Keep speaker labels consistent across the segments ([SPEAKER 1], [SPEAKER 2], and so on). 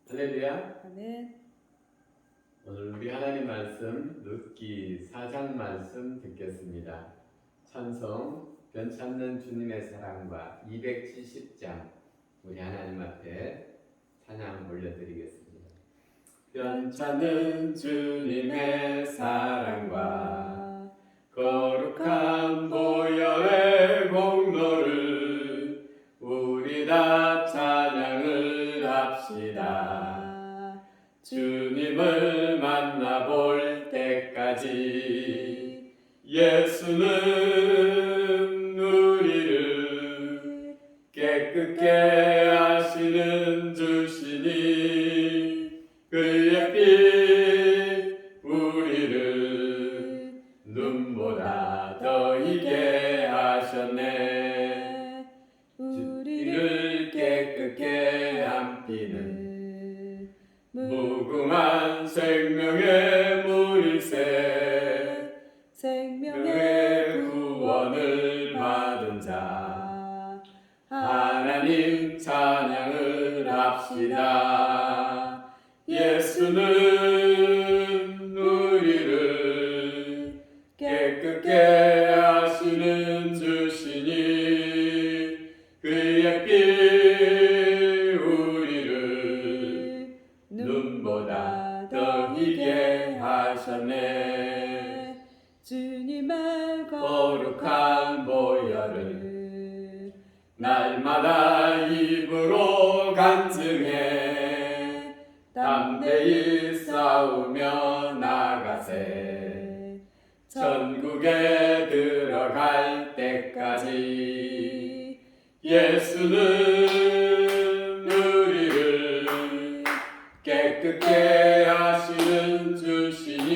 [SPEAKER 1] 할렐루야.
[SPEAKER 2] 아멘.
[SPEAKER 1] 오늘 우리 하나님 말씀 룻기 4장 말씀 듣겠습니다. 찬송 변찮는 주님의 사랑과 270장 우리 하나님 앞에 찬양 올려드리겠습니다. 변찮는 주님의 사랑과 거룩한 보혈의 공로를 우리 다 찬양을 합시다. 주님을 만나볼 때까지 예수는 우리를 깨끗게 하시는 주시니 그의 피 우리를 눈보다 더 희게 하셨네. 우리를 깨끗게 한 피는 무궁한 생명의 물일세. 생명의 구원을 받은 자 하나님 찬양을 합시다. 예수는 우리를 깨끗게 하시는 주시니 그의 피 눈보다 더 희게 하셨네.
[SPEAKER 2] 주님의
[SPEAKER 1] 거룩한 보혈을 날마다 입으로 간증해 담대히 싸우며 나가세. 천국에 들어갈 때까지 예수는 깨끗게 하시는 주시니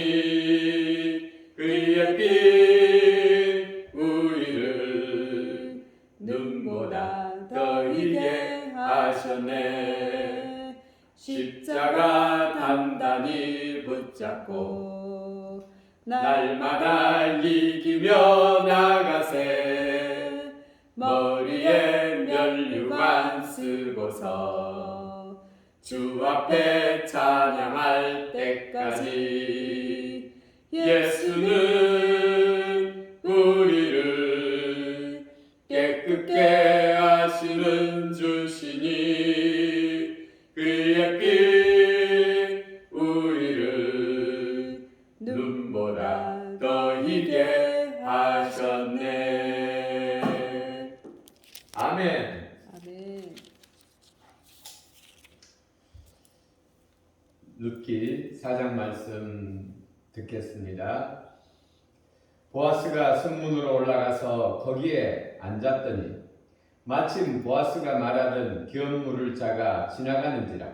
[SPEAKER 1] 그의 피 우리를 눈보다 더 희게 하셨네. 십자가 단단히 붙잡고 날마다 이기며 나가세. 머리에 면류관 쓰고서 주 앞에 찬양할 때까지 예수는 우리를 깨끗게 하시는 주시니 그의 피 우리를 눈보다 더 희게 하셨네. 아멘. 룻기 4장 말씀 듣겠습니다. 보아스가 성문으로 올라가서 거기에 앉았더니 마침 보아스가 말하던 기업 물을 자가 지나가는지라.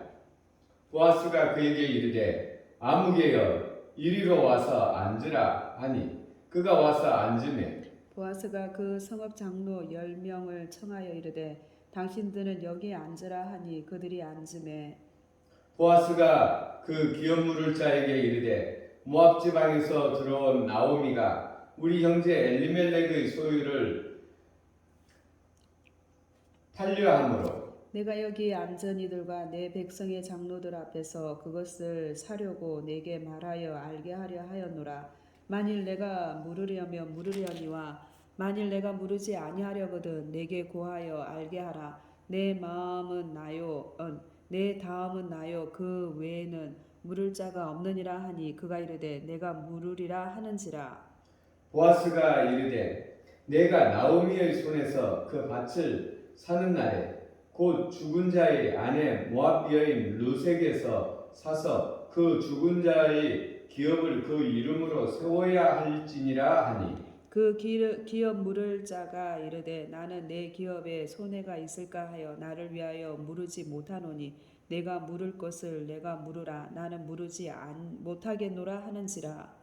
[SPEAKER 1] 보아스가 그에게 이르되 아무개여 이리로 와서 앉으라 하니 그가 와서 앉으매
[SPEAKER 2] 보아스가 그 성읍 장로 10명을 청하여 이르되 당신들은 여기 앉으라 하니 그들이 앉으매
[SPEAKER 1] 보아스가 그 기업 물을 자에게 이르되 모압 지방에서 들어온 나오미가 우리 형제 엘리멜렉의 소유를 팔려함으로
[SPEAKER 2] 내가 여기 앉은 이들과 내 백성의 장로들 앞에서 그것을 사려고 내게 말하여 알게 하려 하였노라. 만일 내가 물으려면 물으려니와 만일 내가 물으지 아니하려거든 내게 고하여 알게 하라. 내 다음은 나요 그 외에는 물을 자가 없느니라 하니 그가 이르되 내가 물으리라 하는지라.
[SPEAKER 1] 보아스가 이르되 내가 나오미의 손에서 그 밭을 사는 날에 곧 죽은 자의 아내 모압 여인 르색에서 사서 그 죽은 자의 기업을 그 이름으로 세워야 할지니라 하니
[SPEAKER 2] 그 기업 물을 자가 이르되 나는 내 기업에 손해가 있을까 하여 나를 위하여 물으지 못하노니 내가 물을 것을 내가 물으라. 나는 물으지 못하겠노라 하는지라.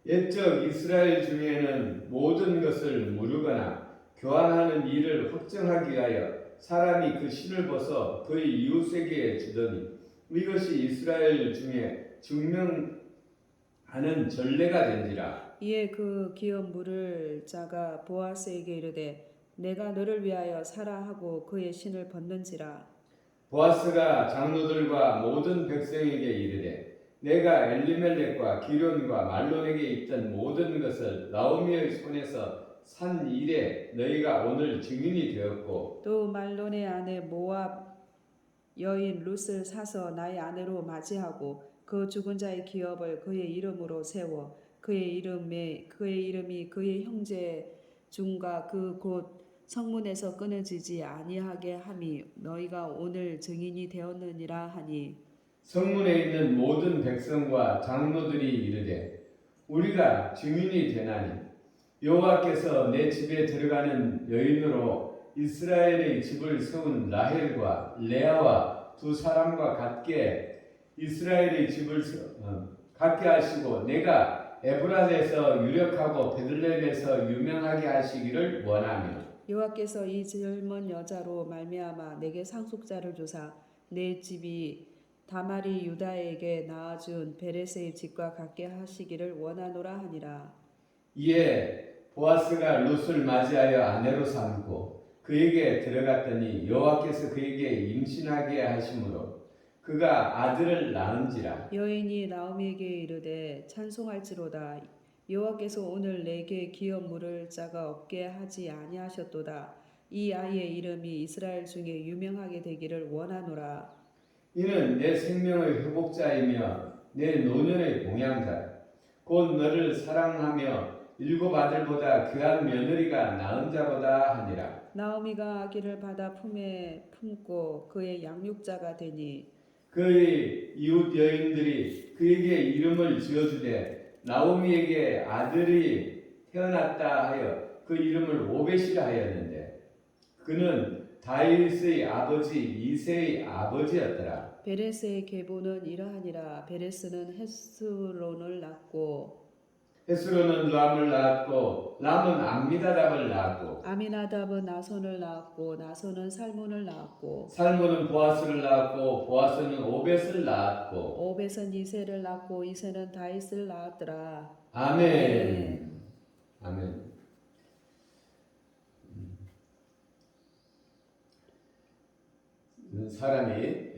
[SPEAKER 1] 옛적 이스라엘 중에는 모든 것을 물으거나 교환하는 일을 확정하기 위하여 사람이 그 신을 벗어 그의 이웃에게 주더니 이것이 이스라엘 중에 증명하는 전례가 된지라.
[SPEAKER 2] 이에 그 기업 물을 자가 보아스에게 이르되 내가 너를 위하여 사라 하고 그의 신을 벗는지라.
[SPEAKER 1] 보아스가 장로들과 모든 백성에게 이르되 내가 엘리멜렉과 기론과 말론에게 있던 모든 것을 나오미의 손에서 산 일에 너희가 오늘 증인이 되었고
[SPEAKER 2] 또 말론의 아내 모압 여인 룻을 사서 나의 아내로 맞이하고 그 죽은 자의 기업을 그의 이름으로 세워 그의 이름이 그의 형제 중과 그 곳 성문에서 끊어지지 아니하게 함이 너희가 오늘 증인이 되었느니라 하니
[SPEAKER 1] 성문에 있는 모든 백성과 장로들이 이르되 우리가 증인이 되나니 여호와께서 내 집에 들어가는 여인으로 이스라엘의 집을 세운 라헬과 레아와 두 사람과 같게 이스라엘의 집을 갖게 하시고 내가 에브라데서 유력하고 베들레헴에서 유명하게 하시기를 원하며
[SPEAKER 2] 여호와께서 이 젊은 여자로 말미암아 내게 상속자를 주사 내 집이 다말이 유다에게 낳아준 베레스의 집과 같게 하시기를 원하노라 하니라.
[SPEAKER 1] 이에 보아스가 룻을 맞이하여 아내로 삼고 그에게 들어갔더니 여호와께서 그에게 임신하게 하심으로 그가 아들을 낳은지라.
[SPEAKER 2] 여인이 나오미에게 이르되 찬송할지로다 여호와께서 오늘 내게 기업 물을 자가 없게 하지 아니하셨도다. 이 아이의 이름이 이스라엘 중에 유명하게 되기를 원하노라.
[SPEAKER 1] 이는 내 생명의 회복자이며 내 노년의 봉양자 곧 너를 사랑하며 일곱 아들보다 그한 며느리가 낳은 자보다 하니라.
[SPEAKER 2] 나오미가 아기를 받아 품에 품고 그의 양육자가 되니
[SPEAKER 1] 그의 이웃 여인들이 그에게 이름을 지어주되 나오미에게 아들이 태어났다 하여 그 이름을 오벳이라 하였는데 그는 다윗의 아버지 이새의 아버지였더라.
[SPEAKER 2] 베레스의 계보는 이러하니라. 베레스는 헤스론을 낳고
[SPEAKER 1] 헤스로는 람을 낳았고 람은 암미다답을 낳았고
[SPEAKER 2] 아미나답은 나손을 낳았고 나손은 살몬을 낳았고
[SPEAKER 1] 살몬은 보아스를 낳았고 보아스는 오벳을 낳았고
[SPEAKER 2] 오벳은 이새를 낳고 이새는 다윗을 낳았더라.
[SPEAKER 1] 아멘. 아멘. 사람이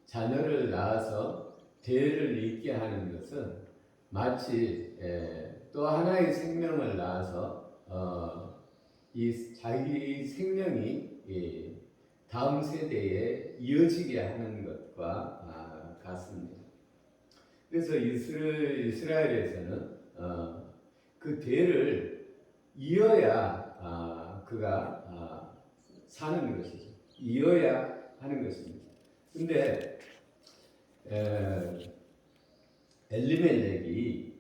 [SPEAKER 1] 자녀를 낳아서 대를 잇게 하는 것은 마치 또 하나의 생명을 낳아서 이 자기 생명이 다음 세대에 이어지게 하는 것과 같습니다. 그래서 이스라엘에서는 그 대를 이어야 그가 사는 것이죠. 이어야 하는 것입니다. 근데 엘리멜렉이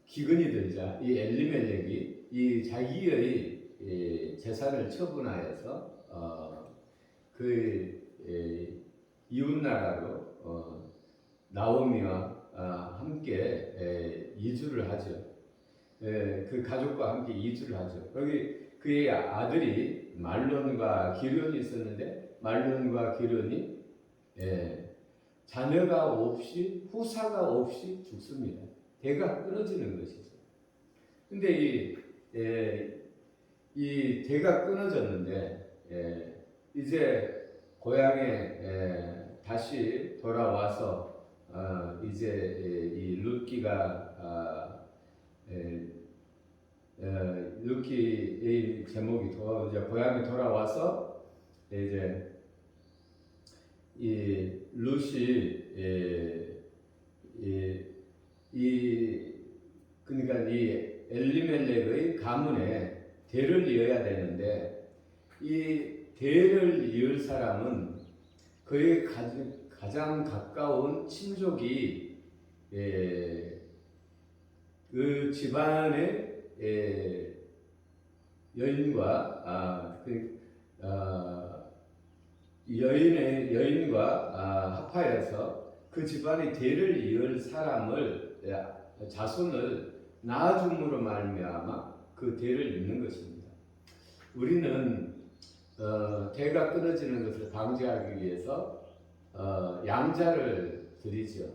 [SPEAKER 1] 기근이 들자 이 엘리멜렉이 이 자기의 재산을 처분하여서 그 이웃 나라로 나오미와 함께 이주를 하죠. 그 가족과 함께 이주를 하죠. 거기 그의 아들이 말론과 기련이 있었는데 말론과 기련이 자녀가 없이 후사가 없이 죽습니다. 대가 끊어지는 것이죠. 근데 이 대가 끊어졌는데 이제 고향에 다시 돌아와서 이제 이 룻기가 룻기의 제목이 이제 고향에 돌아와서 이제 이 룻이 그러니까 이 엘리멜렉의 가문에 대를 이어야 되는데 이 대를 이을 사람은 그의 가장 가까운 친족이 그 집안의 여인과 여인과 합하여서 그 집안의 대를 이을 사람을 자손을 낳아줌으로 말미암아 그 대를 잇는 것입니다. 우리는 대가 끊어지는 것을 방지하기 위해서 양자를 드리죠.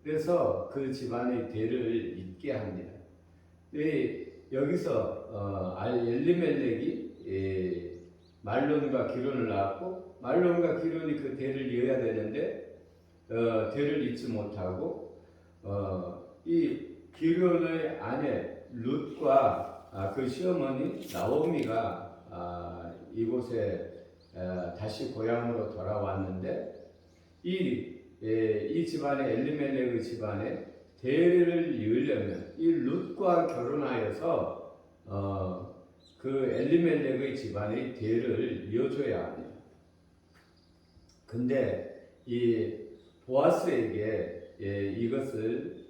[SPEAKER 1] 그래서 그 집안의 대를 잇게 합니다. 여기서 엘리멜렉이 말론과 기론을 낳았고 말론과 기론이 그 대를 이어야 되는데 대를 잇지 못하고 이 기론의 아내 룻과 그 시어머니 나오미가 이곳에 다시 고향으로 돌아왔는데 이 집안의 엘리멜렉의 집안에 대를 이으려면 이 룻과 결혼하여서 그 엘리멜렉의 집안의 대를 이어줘야 합니다. 근데 이 보아스에게 이것을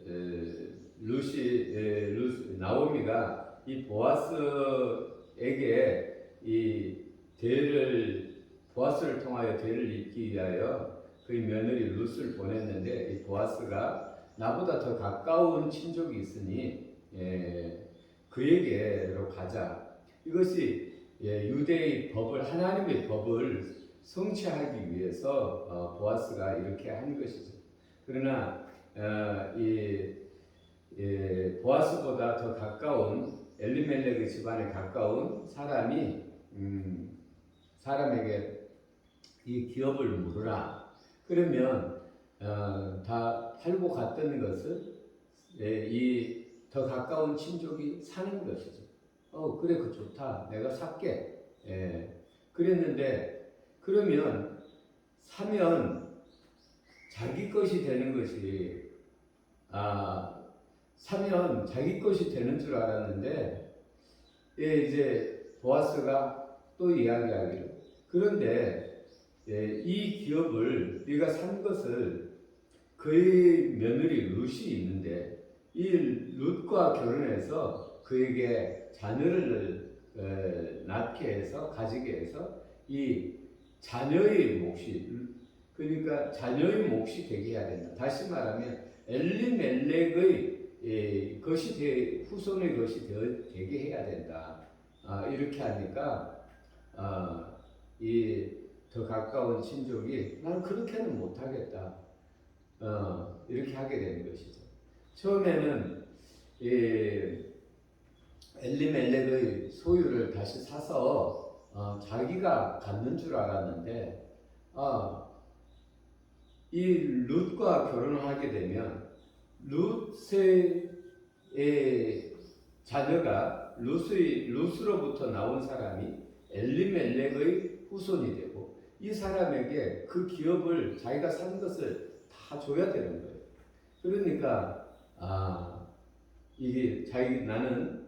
[SPEAKER 1] 나오미가 이 보아스에게 이 보아스를 통하여 대를 잇기 위하여 그의 며느리 룻을 보냈는데 이 보아스가 나보다 더 가까운 친족이 있으니 그에게로 가자. 이것이 유대의 법을 하나님의 법을 성취하기 위해서 보아스가 이렇게 한 것이죠. 그러나 보아스보다 더 가까운 엘리멜렉의 집안에 가까운 사람에게 이 기업을 물으라. 그러면 다 팔고 갔던 것을 이 더 가까운 친족이 사는 것이죠. 그래, 그 좋다. 내가 살게. 그랬는데 그러면 사면 자기 것이 되는 것이 사면 자기 것이 되는 줄 알았는데 이제 보아스가 또 이야기하기를 그런데 이 기업을 네가 산 것을 그의 며느리 룻이 있는데 이 룻과 결혼해서 그에게 자녀를 낳게 해서 가지게 해서 이 자녀의 몫이 그러니까 자녀의 몫이 되게 해야 된다. 다시 말하면 엘리멜렉의 것이 후손의 것이 되게 해야 된다. 이렇게 하니까 이 더 가까운 친족이 나는 그렇게는 못하겠다. 이렇게 하게 되는 것이죠. 처음에는 엘리멜렉의 소유를 다시 사서 자기가 갖는 줄 알았는데 이 룻과 결혼을 하게 되면 룻의 자녀가 룻으로부터 나온 사람이 엘리멜렉의 후손이 되고 이 사람에게 그 기업을 자기가 산 것을 다 줘야 되는 거예요. 그러니까 이게 나는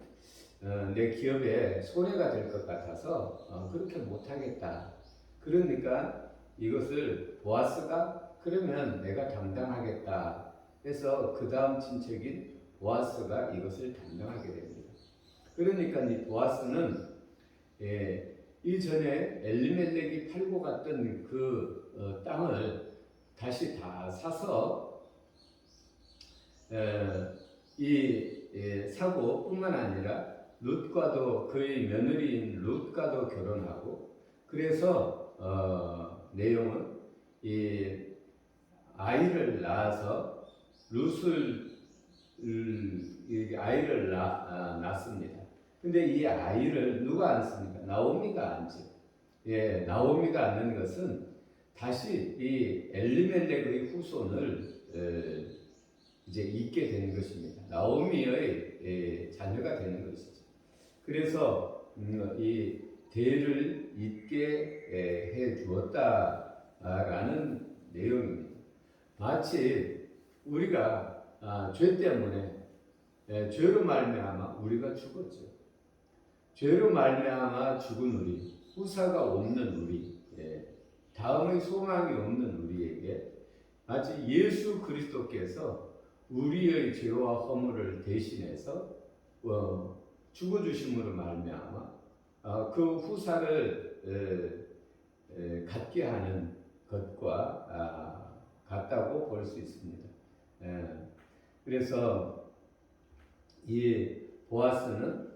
[SPEAKER 1] 내 기업에 손해가 될 것 같아서 그렇게 못하겠다. 그러니까 이것을 보아스가 그러면 내가 담당하겠다 해서 그 다음 친척인 보아스가 이것을 담당하게 됩니다. 그러니까 이 보아스는 이전에 엘리멜렉이 팔고 갔던 그 땅을 다시 다 사서 사고 뿐만 아니라 룻과도 그의 며느리인 룻과도 결혼하고 그래서 내용은 이 아이를 낳아서 아이를 낳습니다. 근데 이 아이를 누가 안습니까? 나오미가 안죠. 나오미가 안는 것은 다시 이 엘리멜렉의 후손을 이제 잇게 되는 것입니다. 나오미의 자녀가 되는 것이죠. 그래서 이 대를 잇게 해 주었다라는 내용입니다. 마치 우리가 죄 때문에 죄로 말미암아 우리가 죽었죠. 죄로 말미암아 죽은 우리, 후사가 없는 우리, 다음의 소망이 없는 우리에게 마치 예수 그리스도께서 우리의 죄와 허물을 대신해서 죽어주심으로 말미암아 그 후사를 갖게 하는 것과 같다고 볼 수 있습니다. 그래서 이 보아스는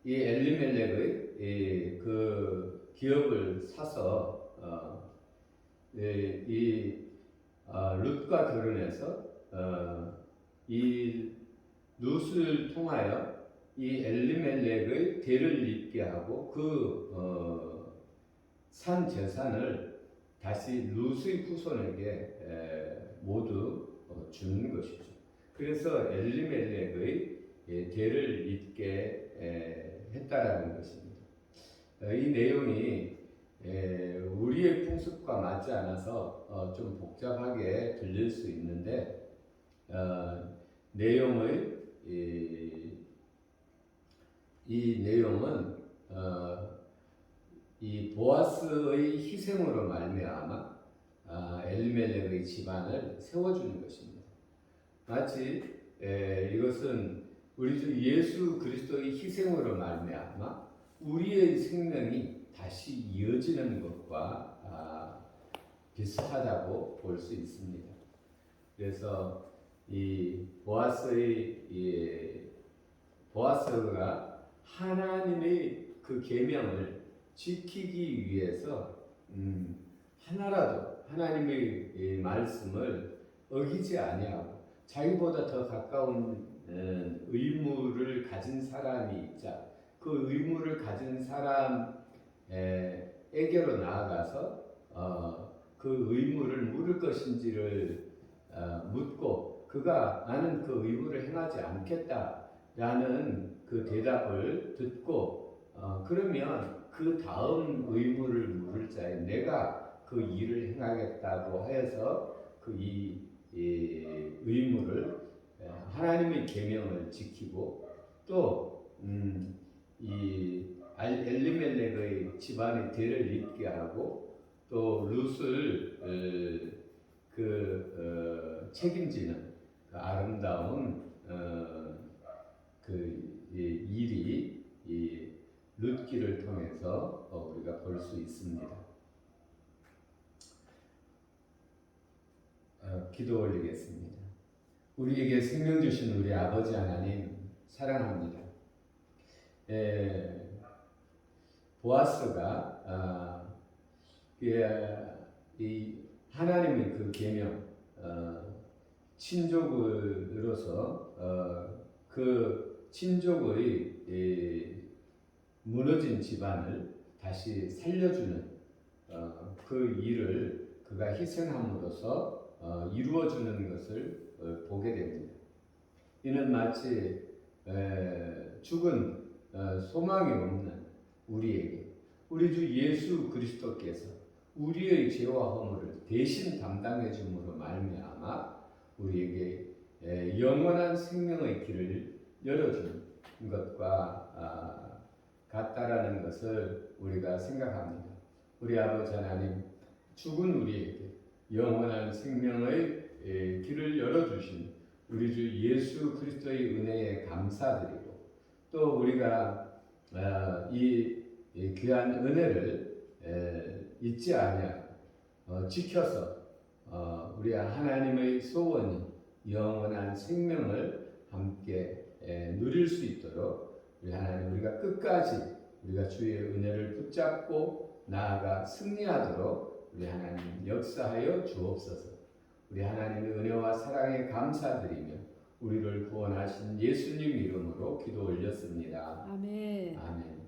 [SPEAKER 1] 이 엘리멜렉의 그 기업을 사서 이 룻과 결혼해서 이 룻을 통하여 이 엘리멜렉의 대를 잇게 하고 산 재산을 다시 룻의 후손에게 모두 주는 것이죠. 그래서 엘리멜렉의 대를 잇게 했다라는 것입니다. 이 내용이 우리의 풍습과 맞지 않아서 좀 복잡하게 들릴 수 있는데 내용의 이 내용은 이 보아스의 희생으로 말미암아 엘리멜렉의 집안을 세워주는 것입니다. 마치 이것은 우리 주 예수 그리스도의 희생으로 말미암아 우리의 생명이 다시 이어지는 것과 비슷하다고 볼 수 있습니다. 그래서 이 보아스가 하나님의 그 계명을 지키기 위해서 하나라도 하나님의 말씀을 어기지 아니하고 자기보다 더 가까운 의무를 가진 사람이 있자 그 의무를 가진 사람에게로 나아가서 그 의무를 물을 것인지를 묻고 그가 나는 그 의무를 행하지 않겠다라는 그 대답을 듣고 그러면 그 다음 의무를 물을 자에 내가 그 일을 행하겠다고 하여서 그 의무를 하나님의 계명을 지키고 또 이 엘리멜렉의 집안의 대를 잇게 하고 또 룻을 책임지는 그 아름다운 일이 이 룻기를 통해서 우리가 볼 수 있습니다. 기도 올리겠습니다. 우리에게 생명 주신 우리 아버지 하나님 사랑합니다. 보아스가 이 하나님의 그 계명 친족으로서 그 친족의 무너진 집안을 다시 살려주는 그 일을 그가 희생함으로써 이루어주는 것을 보게 됩니다. 이는 마치 죽은 소망이 없는 우리에게 우리 주 예수 그리스도께서 우리의 죄와 허물을 대신 담당해 줌으로 말미암아 우리에게 영원한 생명의 길을 열어주는 것과 같다라는 것을 우리가 생각합니다. 우리 아버지 하나님, 죽은 우리에게 영원한 생명의 길을 열어주신 우리 주 예수 그리스도의 은혜에 감사드리고 또 우리가 이 귀한 은혜를 잊지 아니하고 지켜서 우리 하나님의 소원이 영원한 생명을 함께 누릴 수 있도록 우리 하나님 우리가 끝까지 우리가 주의 은혜를 붙잡고 나아가 승리하도록 우리 하나님 역사하여 주옵소서. 우리 하나님의 은혜와 사랑에 감사드리며 우리를 구원하신 예수님 이름으로 기도 올렸습니다.
[SPEAKER 2] 아멘.
[SPEAKER 1] 아멘.